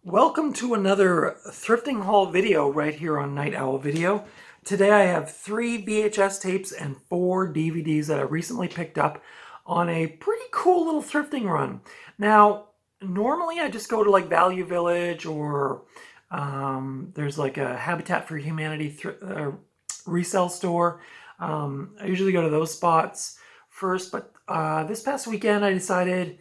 Welcome to another thrifting haul video right here on Night Owl Video. Today I have 3 VHS tapes and 4 DVDs that I recently picked up on a pretty cool little thrifting run. Now, normally I just go to like Value Village or there's like a Habitat for Humanity resale store. I usually go to those spots first, but this past weekend I decided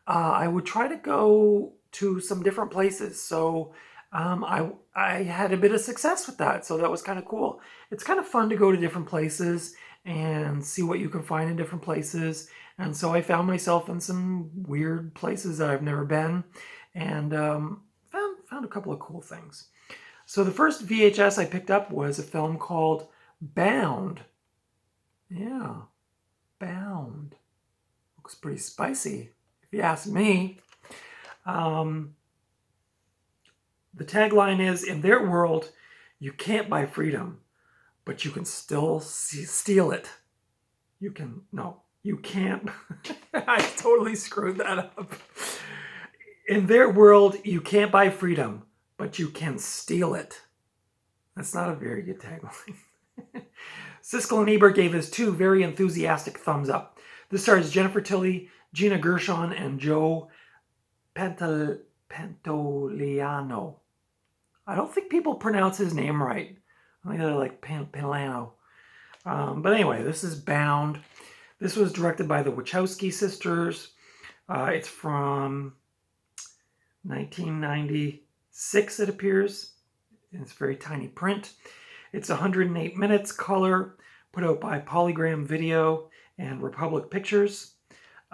I would try to go to some different places. So I had a bit of success with that. So that was kind of cool. It's kind of fun to go to different places and see what you can find in different places. And so I found myself in some weird places that I've never been and found a couple of cool things. So the first VHS I picked up was a film called Bound. Yeah, Bound. Looks pretty spicy, if you ask me. The tagline is, in their world, you can't buy freedom, but you can still steal it. You can't. I totally screwed that up. In their world, you can't buy freedom, but you can steal it. That's not a very good tagline. Siskel and Ebert gave this 2 very enthusiastic thumbs up. This stars Jennifer Tilly, Gina Gershon, and Joe Pantoliano. I don't think people pronounce his name right. I think they're like Pantoliano. But anyway, this is Bound. This was directed by the Wachowski sisters. It's from 1996, it appears. It's very tiny print. It's 108 minutes, color, put out by Polygram Video and Republic Pictures.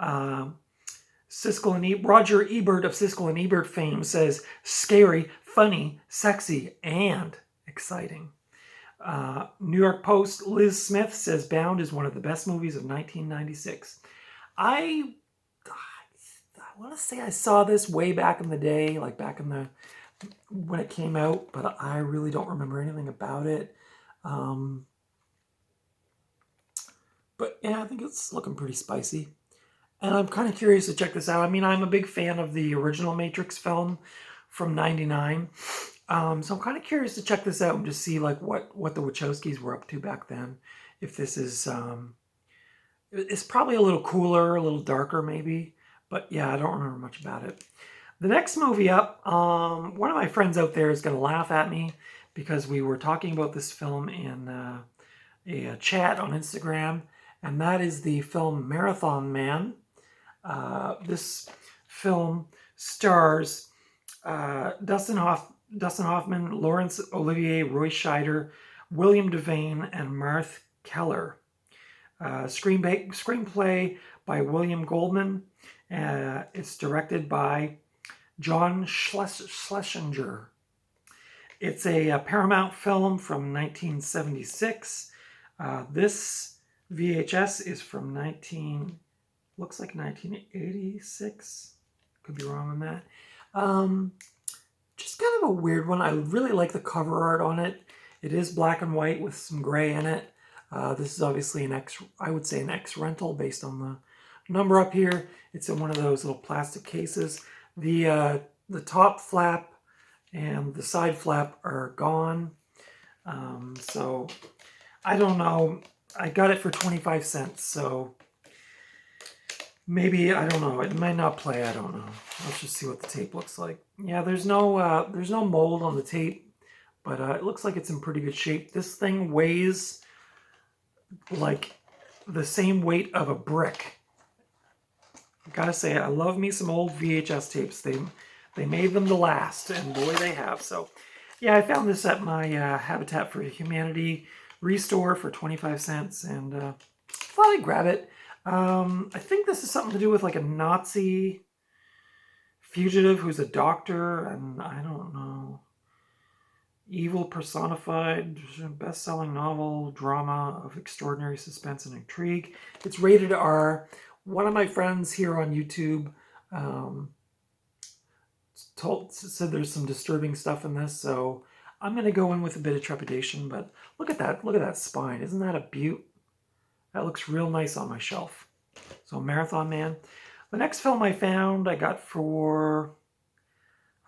Roger Ebert of Siskel and Ebert fame says, scary, funny, sexy, and exciting. New York Post Liz Smith says Bound is one of the best movies of 1996. I want to say I saw this way back in the day, like back in when it came out, but I really don't remember anything about it. But yeah, I think it's looking pretty spicy. And I'm kind of curious to check this out. I mean, I'm a big fan of the original Matrix film from '99. So I'm kind of curious to check this out and just see like what the Wachowskis were up to back then. If this is, it's probably a little cooler, a little darker maybe. But yeah, I don't remember much about it. The next movie up, one of my friends out there is going to laugh at me because we were talking about this film in a chat on Instagram. And that is the film Marathon Man. This film stars Dustin Hoffman, Laurence Olivier, Roy Scheider, William Devane, and Martha Keller. Screenplay by William Goldman. It's directed by John Schlesinger. It's a Paramount film from 1976. This VHS is from looks like 1986. Could be wrong on that. Just kind of a weird one. I really like the cover art on it. It is black and white with some gray in it. This is obviously I would say an X rental based on the number up here. It's in one of those little plastic cases. The top flap and the side flap are gone. So I don't know. I got it for 25 cents, so maybe, I don't know, it might not play, I don't know. Let's just see what the tape looks like. Yeah, there's no mold on the tape, but it looks like it's in pretty good shape. This thing weighs like the same weight of a brick. I gotta say, I love me some old VHS tapes. They made them to last, and boy, they have. So, yeah, I found this at my Habitat for Humanity restore for 25 cents, and thought I'd grab it. I think this is something to do with like a Nazi fugitive who's a doctor, and I don't know. Evil personified, best-selling novel, drama of extraordinary suspense and intrigue. It's rated R. One of my friends here on YouTube said there's some disturbing stuff in this, so I'm going to go in with a bit of trepidation, but look at that spine. Isn't that a beaut? That looks real nice on my shelf. So Marathon Man. The next film I found I got for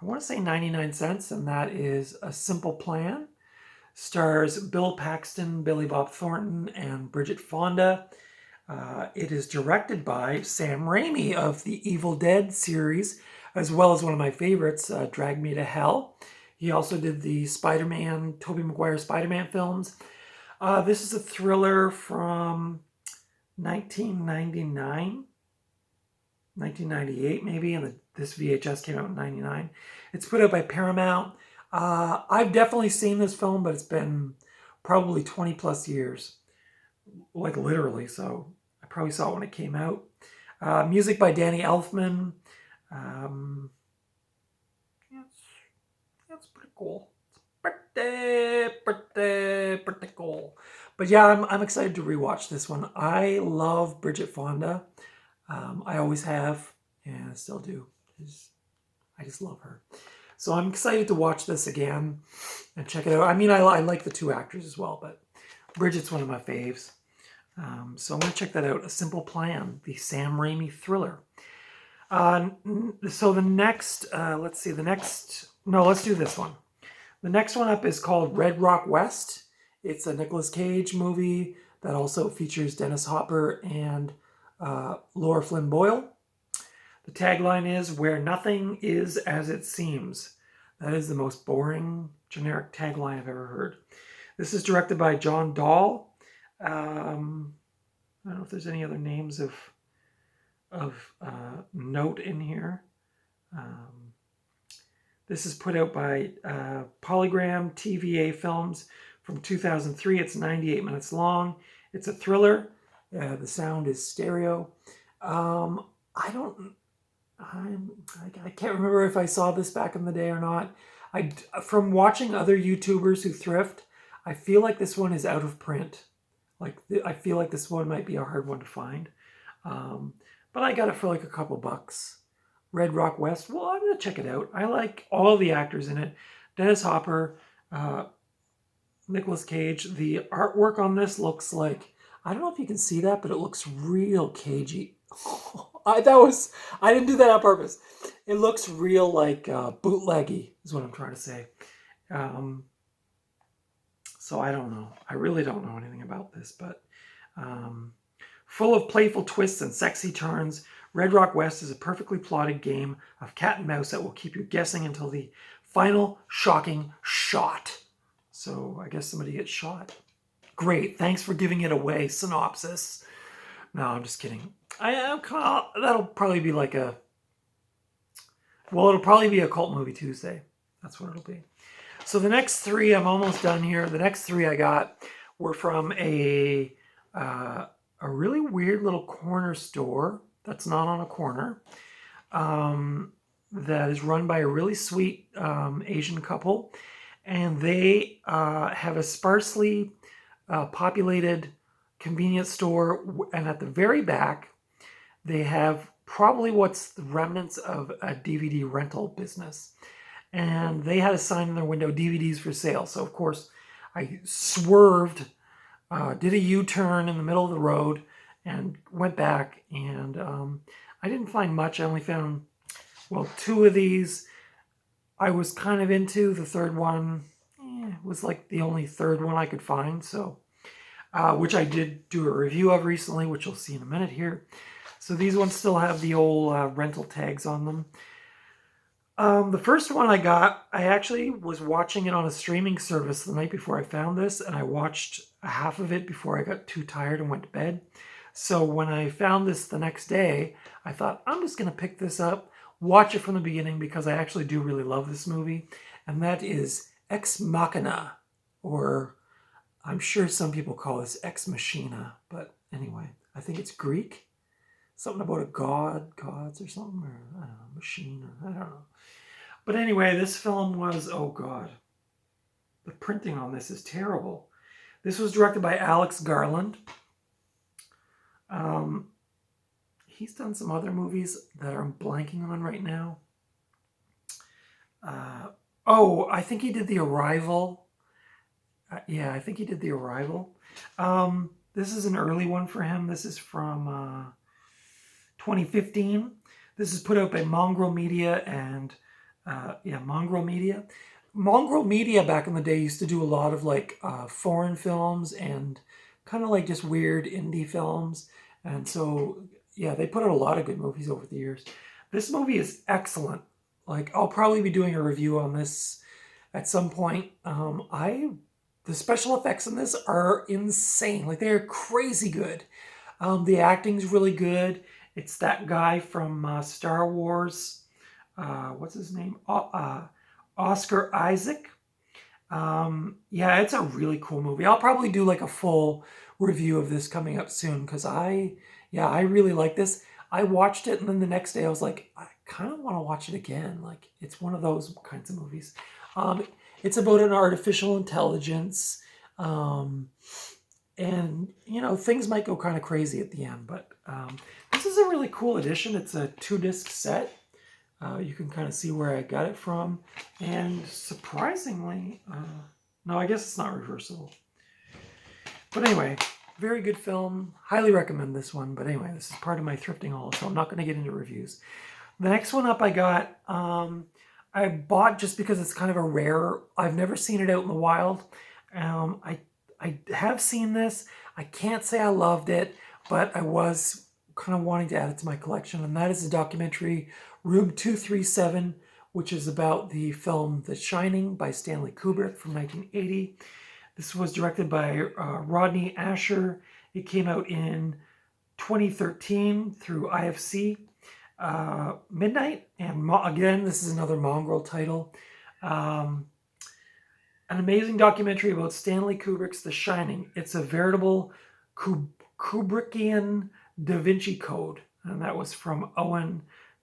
I want to say 99 cents, and that is A Simple Plan. Stars Bill Paxton, Billy Bob Thornton, and Bridget Fonda. It is directed by Sam Raimi of the Evil Dead series, as well as one of my favorites, Drag Me to Hell. He also did the Spider-Man, Tobey Maguire Spider-Man films. This is a thriller from 1999, 1998 maybe, and this VHS came out in 99. It's put out by Paramount. I've definitely seen this film, but it's been probably 20 plus years, like literally, so I probably saw it when it came out. Music by Danny Elfman. That's pretty cool. It's pretty cool. But yeah, I'm excited to rewatch this one. I love Bridget Fonda. I always have, and I still do. I just love her. So I'm excited to watch this again and check it out. I mean, I like the two actors as well, but Bridget's one of my faves. So I'm going to check that out. A Simple Plan, the Sam Raimi thriller. So the next, let's do this one. The next one up is called Red Rock West. It's a Nicolas Cage movie that also features Dennis Hopper and Laura Flynn Boyle. The tagline is, "Where nothing is as it seems." That is the most boring, generic tagline I've ever heard. This is directed by John Dahl. I don't know if there's any other names of note in here. This is put out by Polygram TVA Films from 2003. It's 98 minutes long. It's a thriller. The sound is stereo. I can't remember if I saw this back in the day or not. From watching other YouTubers who thrift, I feel like this one is out of print. I feel like this one might be a hard one to find. But I got it for like a couple bucks. Red Rock West. Well, I'm going to check it out. I like all the actors in it. Dennis Hopper, Nicolas Cage. The artwork on this looks like, I don't know if you can see that, but it looks real cagey. I didn't do that on purpose. It looks real like bootleggy is what I'm trying to say. So I don't know. I really don't know anything about this, but full of playful twists and sexy turns, Red Rock West is a perfectly plotted game of cat and mouse that will keep you guessing until the final shocking shot. So I guess somebody gets shot. Great. Thanks for giving it away. Synopsis. No, I'm just kidding. That'll probably be like it'll probably be a Cult Movie Tuesday. That's what it'll be. So the next three, I'm almost done here. The next three I got were from a really weird little corner store that's not on a corner, that is run by a really sweet Asian couple. And they have a sparsely populated convenience store. And at the very back, they have probably what's the remnants of a DVD rental business. And they had a sign in their window, DVDs for sale. So, of course, I swerved, did a U-turn in the middle of the road, and went back. And I didn't find much. I only found, two of these I was kind of into. The third one was like the only third one I could find. So, which I did do a review of recently, which you'll see in a minute here. So these ones still have the old rental tags on them. The first one I got, I actually was watching it on a streaming service the night before I found this, and I watched half of it before I got too tired and went to bed. So when I found this the next day, I thought, I'm just going to pick this up, watch it from the beginning, because I actually do really love this movie. And that is Ex Machina, or I'm sure some people call this Ex Machina, but anyway, I think it's Greek. Something about a gods or something, or I don't know, machine, or I don't know. But anyway, this film was, oh God, the printing on this is terrible. This was directed by Alex Garland. He's done some other movies that I'm blanking on right now. I think he did The Arrival. I think he did The Arrival. This is an early one for him. This is from 2015. This is put out by Mongrel Media and Yeah, Mongrel Media. Mongrel Media back in the day used to do a lot of like foreign films and kind of like just weird indie films. And so, yeah, they put out a lot of good movies over the years. This movie is excellent. Like, I'll probably be doing a review on this at some point. The special effects in this are insane. Like, they're crazy good. The acting's really good. It's that guy from Star Wars. What's his name? Oscar Isaac. Yeah, it's a really cool movie. I'll probably do like a full review of this coming up soon because I really like this. I watched it and then the next day I was like, I kind of want to watch it again. Like it's one of those kinds of movies. Um, it's about an artificial intelligence. And you know, things might go kind of crazy at the end, but this is a really cool edition. It's a 2-disc set. You can kind of see where I got it from. And surprisingly, no, I guess it's not reversible. But anyway, very good film. Highly recommend this one. But anyway, this is part of my thrifting haul, so I'm not going to get into reviews. The next one up I got, I bought just because it's kind of a rare. I've never seen it out in the wild. I have seen this. I can't say I loved it, but I was kind of wanting to add it to my collection, and that is the documentary Room 237, which is about the film The Shining by Stanley Kubrick from 1980. This was directed by Rodney Asher. It came out in 2013 through IFC Midnight, and again, this is another Mongrel title. An amazing documentary about Stanley Kubrick's The Shining. It's a veritable Kubrickian Da Vinci Code, and that was from Owen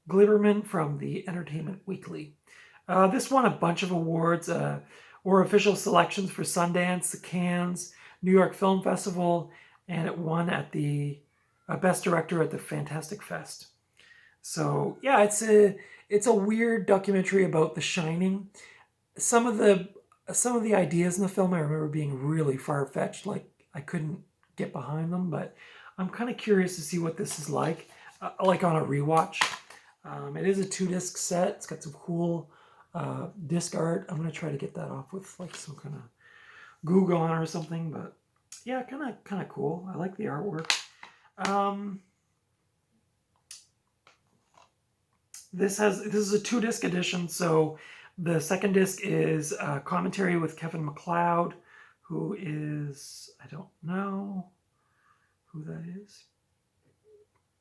Glitterman from the Entertainment Weekly. This won a bunch of awards, or official selections for Sundance, the Cannes, New York Film Festival, and it won at the Best Director at the Fantastic Fest. So yeah, it's a weird documentary about The Shining. Some of the ideas in the film I remember being really far-fetched, like I couldn't get behind them, but I'm kind of curious to see what this is like on a rewatch. It is a 2-disc set. It's got some cool disc art. I'm going to try to get that off with like some kind of Goo Gone or something, but yeah, kind of cool. I like the artwork. This is a 2-disc edition, so the second disc is a commentary with Kevin MacLeod, who is, I don't know who that is.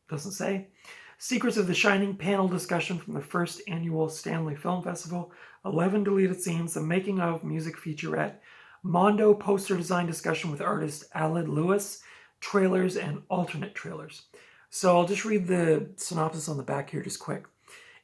Doesn't say. Secrets of the Shining panel discussion from the first annual Stanley Film Festival. 11 deleted scenes, the making of music featurette. Mondo poster design discussion with artist Aled Lewis. Trailers and alternate trailers. So I'll just read the synopsis on the back here just quick.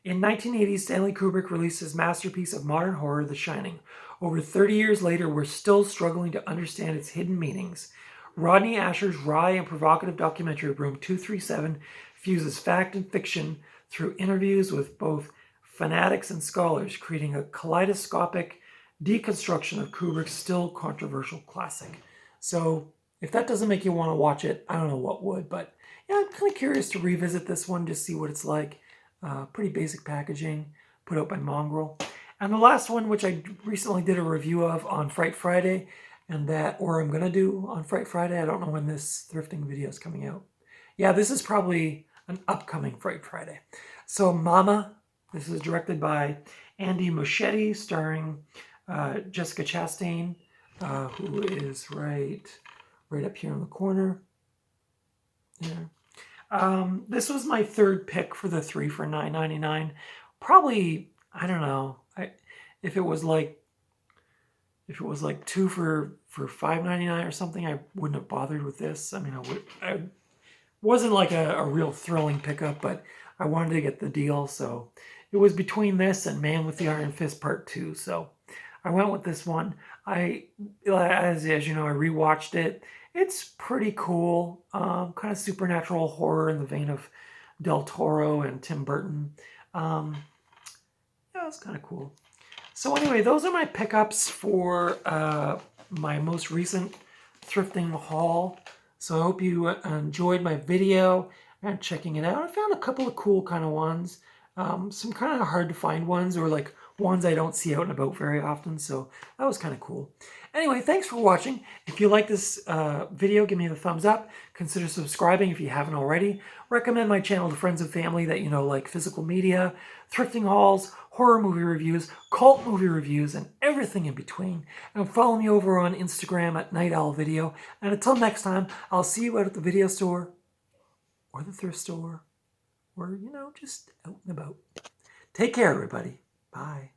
In 1980, Stanley Kubrick released his masterpiece of modern horror, The Shining. Over 30 years later, we're still struggling to understand its hidden meanings. Rodney Asher's wry and provocative documentary, Room 237, fuses fact and fiction through interviews with both fanatics and scholars, creating a kaleidoscopic deconstruction of Kubrick's still controversial classic. So if that doesn't make you want to watch it, I don't know what would, but yeah, I'm kind of curious to revisit this one, just see what it's like. Pretty basic packaging, put out by Mongrel. And the last one, which I recently did a review of on Fright Friday, and or I'm going to do on Fright Friday. I don't know when this thrifting video is coming out. Yeah, this is probably an upcoming Fright Friday. So Mama, this is directed by Andy Muschietti, starring Jessica Chastain, who is right up here in the corner. Yeah. This was my third pick for the 3 for $9.99. Probably, I don't know. If it was like 2 for $5.99 or something, I wouldn't have bothered with this. I mean, I wasn't like a real thrilling pickup, but I wanted to get the deal, so it was between this and Man with the Iron Fist Part 2. So I went with this one. As you know, I rewatched it. It's pretty cool, kind of supernatural horror in the vein of Del Toro and Tim Burton. Yeah, it's kind of cool. So anyway, those are my pickups for my most recent thrifting haul. So I hope you enjoyed my video and checking it out. I found a couple of cool kind of ones. Some kind of hard to find ones, or like ones I don't see out and about very often, so that was kind of cool. Anyway, thanks for watching. If you like this video, give me the thumbs up. Consider subscribing if you haven't already. Recommend my channel to friends and family that you know like physical media, thrifting hauls, horror movie reviews, cult movie reviews, and everything in between. And follow me over on Instagram at Night Owl Video. And until next time, I'll see you out at the video store or the thrift store or, you know, just out and about. Take care, everybody. Bye.